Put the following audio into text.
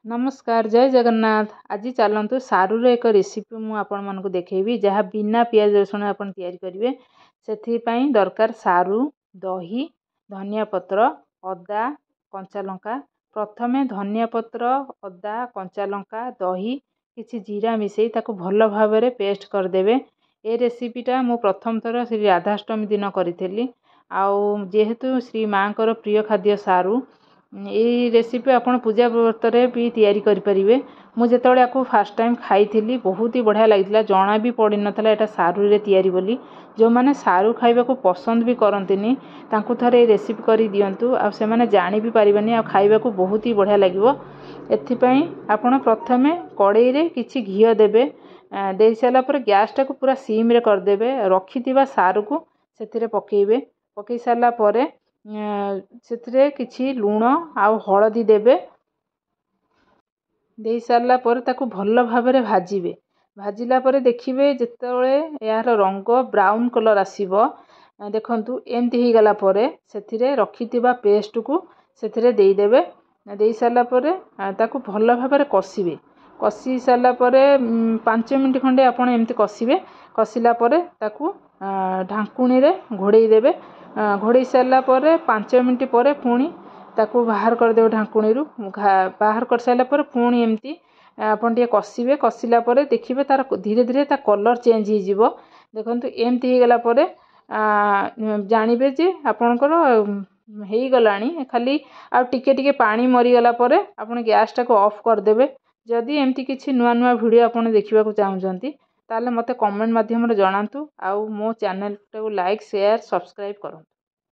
नमस्कार जय जगन्नाथ। आज चलतु सारू एक रेसिपी मुझे आपण मानक देखी जहाँ बिना पियाज रसुण आपण तैयारी करेंगे। से दरकार सारू, दही, धनिया पत्र, अदा, कंचा लंका। प्रथमे धनिया पत्र, अदा, कंचा लंका, दही किसी जीरा मिसई ताको भल भाव में पेस्ट करदेवे। ए रेसिपीटा मु प्रथम थर श्री राधाष्टमी दिन करी। जेहेतु श्री माँ को प्रिय खाद्य सारू, ये रेसिपी आपण पूजा व्रतरे भी तैयारी करें। मुझे आपको फास्ट टाइम खाई बहुत ही बढ़िया लगी, जना भी पड़ नाला यहाँ सारू रे तैयारी बोली। जो मैंने सारू खाइबा को पसंद भी करती थे रेसिपी कर दिंतु आ जानी भी पारे आ खाइबा को बहुत ही बढ़िया लगे। एथिपाई आपण प्रथमे कड़ाई रे किछि घी देबे। दे सारा पर गैस टाक पूरा सिम रे करदेवे। रखि सारू को से पकेबे। पकई सारा पर से किछि लुण आ हलदी देबे। दे सारा पर ताकू भल भाव में भाजिबे। भाजिला पर देखिए जितेबाला यार रंग ब्राउन कलर आसीबो, देखंतु एमती ही गला पर से रखिथिबा पेस्ट को से देदेवे। दे सारा पर ताकू भल भाव में कषिबे। कषि सारा पर 5 मिनट खंडे आपण एमती कषिबे। कषिला पर ताकू ढांकुणी रे घोड़े देबे। घोड़े सारा पर 5 मिनट पर पुणी ताकू बाहर करदेवे। ढांकुणी बाहर कर सारा पर पुणी एमती आपन टे कषिबे। कषिला पर देखिए तार धीरे धीरे ता कलर चेंज हो। देखंतु एमती ही गला पर जानिबे जे आपनकर हेई गलानी। खाली आ टिके टिके पानी मरी गला पर आपन गैस टाको ऑफ कर देबे। जदि एमती किछि नुआ नुआ वीडियो आपन देखिबा को चाहउछंती ताले मते कमेंट माध्यम रे जणांतु। आ मो चैनल टाको लाइक शेयर सब्सक्राइब करंतु।